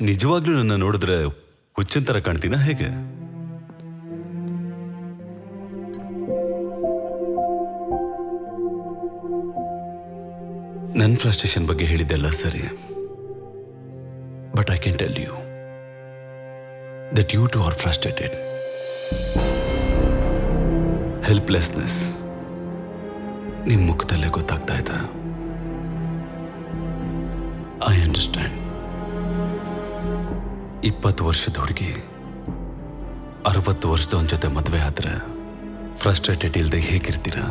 ನಿಜವಾಗ್ಲೂ ನನ್ನ ನೋಡಿದ್ರೆ ಹುಚ್ಚಿನ ಥರ ಕಾಣ್ತೀನಾ ಹೇಗೆ? ನನ್ನ ಫ್ರಸ್ಟ್ರೇಷನ್ ಬಗ್ಗೆ ಹೇಳಿದ್ದೆಲ್ಲ ಸರಿ, but I can tell you that you too are frustrated. Helplessness ನಿಮ್ಮ ಮುಖದಲ್ಲೇ ಗೊತ್ತಾಗ್ತಾ ಇದೆ. I understand. 20 ವರ್ಷದ ಹುಡುಗಿ 60 ವರ್ಷದವನ ಜೊತೆ ಮದುವೆ ಆದ್ರೆ ಫ್ರಸ್ಟ್ರೇಟೆಡ್ ಇಲ್ಲದೆ ಹೇಗಿರ್ತೀರಾ?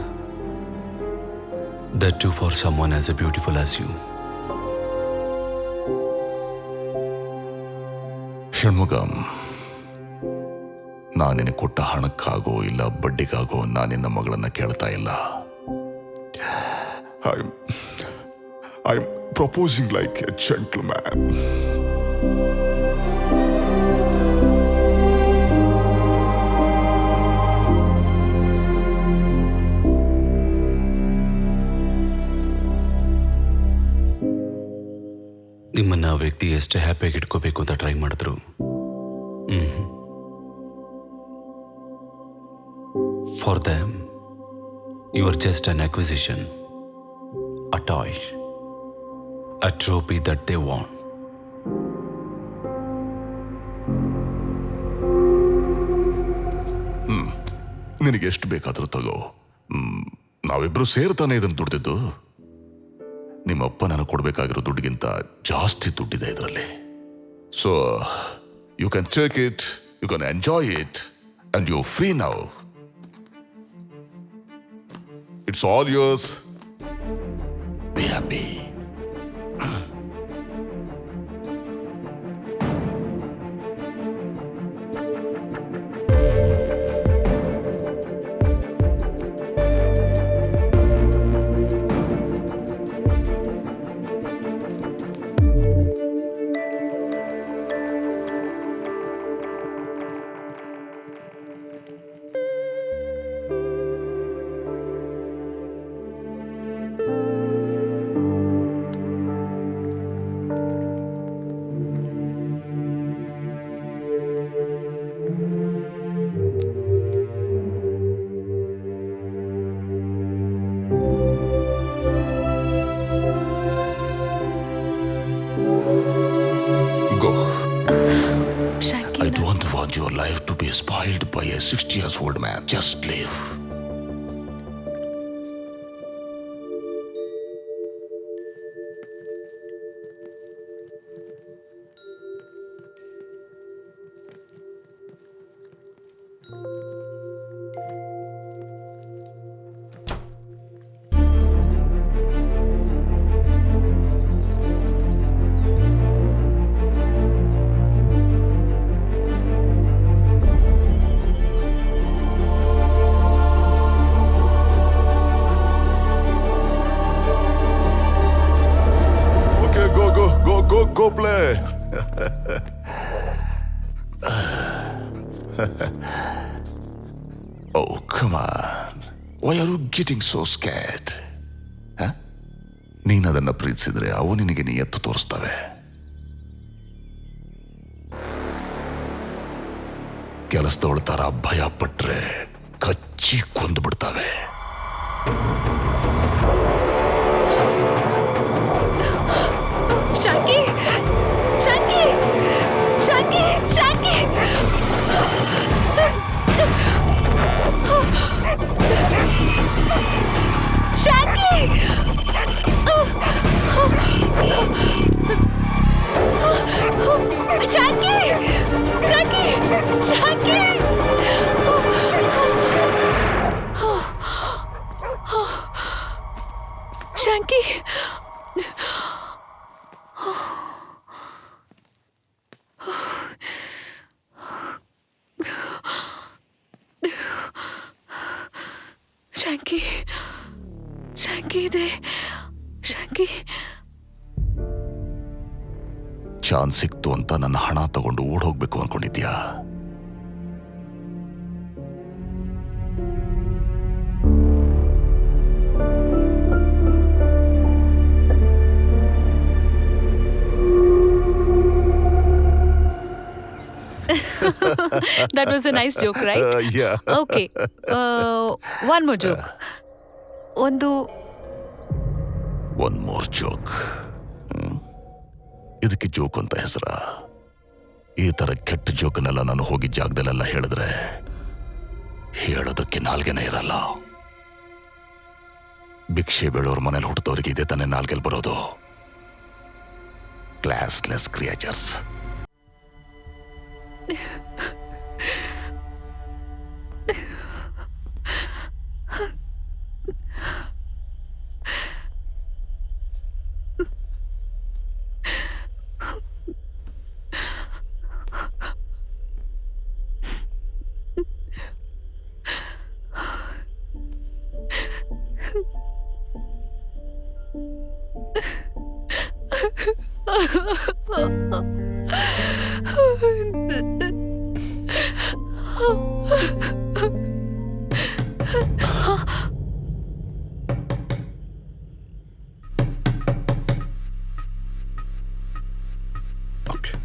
That too for someone as beautiful as you. Shanmugam, ನಾನಿನ ಕೊಟ್ಟ ಹಣಕ್ಕಾಗೋ ಇಲ್ಲ ಬಡ್ಡಿಗಾಗೋ ನಾನಿನ್ನ ಮಗಳನ್ನ ಕೇಳ್ತಾ ಇಲ್ಲ. I'm proposing like a gentleman. ನಿಮ್ಮನ್ನ ಆ ವ್ಯಕ್ತಿ ಎಷ್ಟೇ ಹ್ಯಾಪಿಯಾಗಿ ಇಟ್ಕೋಬೇಕು ಅಂತ ಟ್ರೈ ಮಾಡಿದ್ರು, for them you are just an acquisition, a toy, a trophy that they want. ನಿನಗೆ ಎಷ್ಟು ಬೇಕಾದರೂ ತಗೋ. ನಾವಿಬ್ರು ಸೇರ್ತಾನೆ ಇದನ್ನು ದುಡ್ದಿದ್ದು. ನಿಮ್ಮಪ್ಪ ನನಗೆ ಕೊಡಬೇಕಾಗಿರೋ ದುಡ್ಡಿಗಿಂತ ಜಾಸ್ತಿ ದುಡ್ಡಿದೆ ಇದರಲ್ಲಿ. So you can take it, you can enjoy it and you free now. It's all yours. Be happy. I don't want your life to be spoiled by a 60 years old man. Just live. Go play. Oh, come on. Why are you getting so scared? ನೀನು ಅದನ್ನು ಪ್ರೀತಿಸಿದ್ರೆ ಅವು ನಿನಗೆ ನಿಯತ್ತು ತೋರಿಸ್ತವೆ. ಕೆಲಸದವಳ ತರ ಭಯ ಪಟ್ರೆ ಕಚ್ಚಿ ಕೊಂದು ಬಿಡ್ತಾವೆ. Shanky! Shanky! Shanky! Shanky! Shanky! Shanky! Shanky! Shanky! Shanky! Shanky, Shanky ಇದೆ. Shanky. Chance ಸಿಕ್ತು ಅಂತ ನನ್ನ ಹಣ ತಗೊಂಡು ಓಡ್ ಹೋಗ್ಬೇಕು ಅನ್ಕೊಂಡಿದ್ಯಾ? That was a nice joke, right? Yeah. Okay. One more joke. ಒಂದು ಒನ್ ಮೋರ್ ಜೋಕ್. ಇದಕ್ಕೆ ಜೋಕ್ ಅಂತ ಹೆಸರ? ಈ ತರ ಕೆಟ್ಟ ಜೋಕನ್ನೆಲ್ಲ ನಾನು ಹೋಗಿ ಜಾಗದಲ್ಲೆಲ್ಲ ಹೇಳಿದ್ರೆ ಹೇಳೋದಕ್ಕೆ ನಾಲ್ಗೆನೇ ಇರಲ್ಲ. ಭಿಕ್ಷೆ ಬೀಳೋರ್ ಮನೇಲಿ ಹುಟ್ಟಿದವ್ರಿಗೆ ಇದೇ ತಾನೇ ನಾಲ್ಗೆಲ್ ಬರೋದು. Classless creatures. Okay.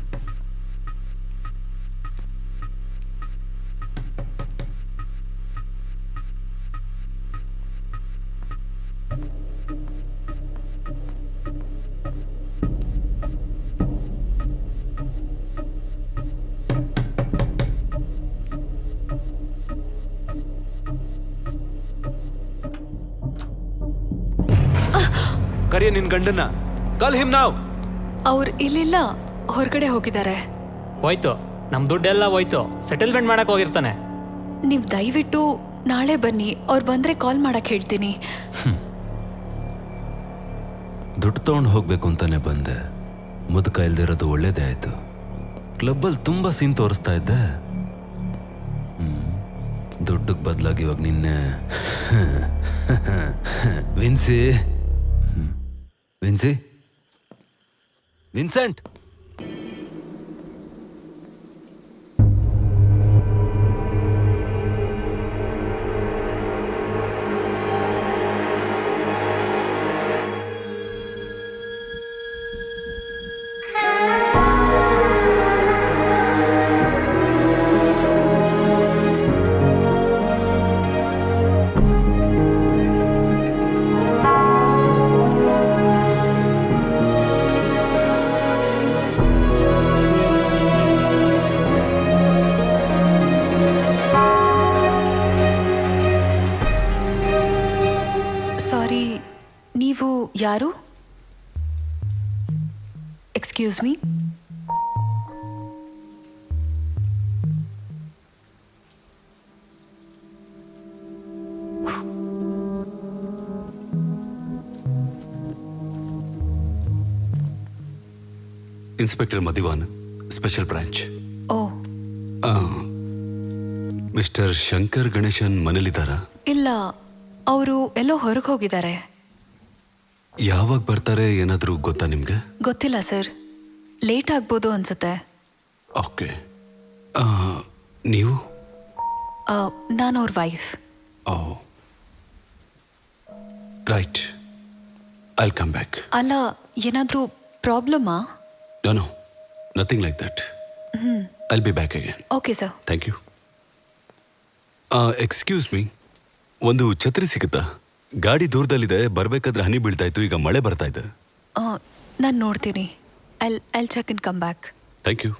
ಕರಿಯ ನಿನ್ ಗಂಡನ್ನ. ಕಾಲ್ ಹಿಮ್ ನಾವ್. ಅವ್ರು ಇಲ್ಲಿಲ್ಲ, ಹೊರಗಡೆ ಹೋಗಿದ್ದಾರೆ. ಹೋಯ್ತು, ನಮ್ ದುಡ್ಡೆಲ್ಲ ಹೋಯ್ತು. ಸೆಟಲ್ಮೆಂಟ್ ಮಾಡಕ್ ಹೋಗಿರ್ತಾನೆ. ನೀವು ದಯವಿಟ್ಟು ನಾಳೆ ಬನ್ನಿ, ಅವ್ರು ಬಂದ್ರೆ ಕಾಲ್ ಮಾಡಕ್ ಹೇಳ್ತೀನಿ. ದುಡ್ಡು ತಗೊಂಡು ಹೋಗ್ಬೇಕು ಅಂತಾನೆ ಬಂದೆ. ಮುದುಕ ಇಲ್ದಿರೋದು ಒಳ್ಳೇದೇ ಆಯ್ತು. ಕ್ಲಬ್ಬಲ್ಲಿ ತುಂಬಾ ಸೀನ್ ತೋರಿಸ್ತಾ ಇದ್ದೆ. ದುಡ್ಡಕ್ಕೆ ಬದಲಾಗಿ ಇವಾಗ ನಿನ್ನೆ ವಿನ್ಸಿ ವಿನ್ಸಿ ವಿನ್ಸೆಂಟ್. ಸಾರಿ, ನೀವು ಯಾರು? Excuse me. Inspector Madivan, special branch. Oh mister Shankar Ganeshan ಮನೇಲಿದ್ದಾರಾ? ಇಲ್ಲ, ಅವರು ಎಲ್ಲೋ ಹೊರಗೆ ಹೋಗಿದ್ದಾರೆ. ಯಾವಾಗ ಬರ್ತಾರೆ ಏನಾದರೂ ಗೊತ್ತಾ ನಿಮ್ಗೆ? ಗೊತ್ತಿಲ್ಲ ಸರ್, ಲೇಟ್ ಆಗ್ಬೋದು ಅನ್ಸುತ್ತೆ. ಓಕೆ. ನೀವು? ನಾನು ಅವ್ರ wife. Oh right, I'll come back. ಅಲ್ಲ, ಏನಾದರೂ ಪ್ರಾಬ್ಲಮಾ? No, nothing like that. I'll be back again. Okay sir. Thank you. Excuse me, ಒಂದು ಛತ್ರಿ ಸಿಗುತ್ತಾ? ಗಾಡಿ ದೂರದಲ್ಲಿದೆ, ಬರಬೇಕಾದ್ರೆ ಹನಿ ಬೀಳ್ತಾ ಇತ್ತು, ಈಗ ಮಳೆ ಬರ್ತಾ ಇದೆ. ನಾನು ನೋಡ್ತೀನಿ. I check in come back. Thank you.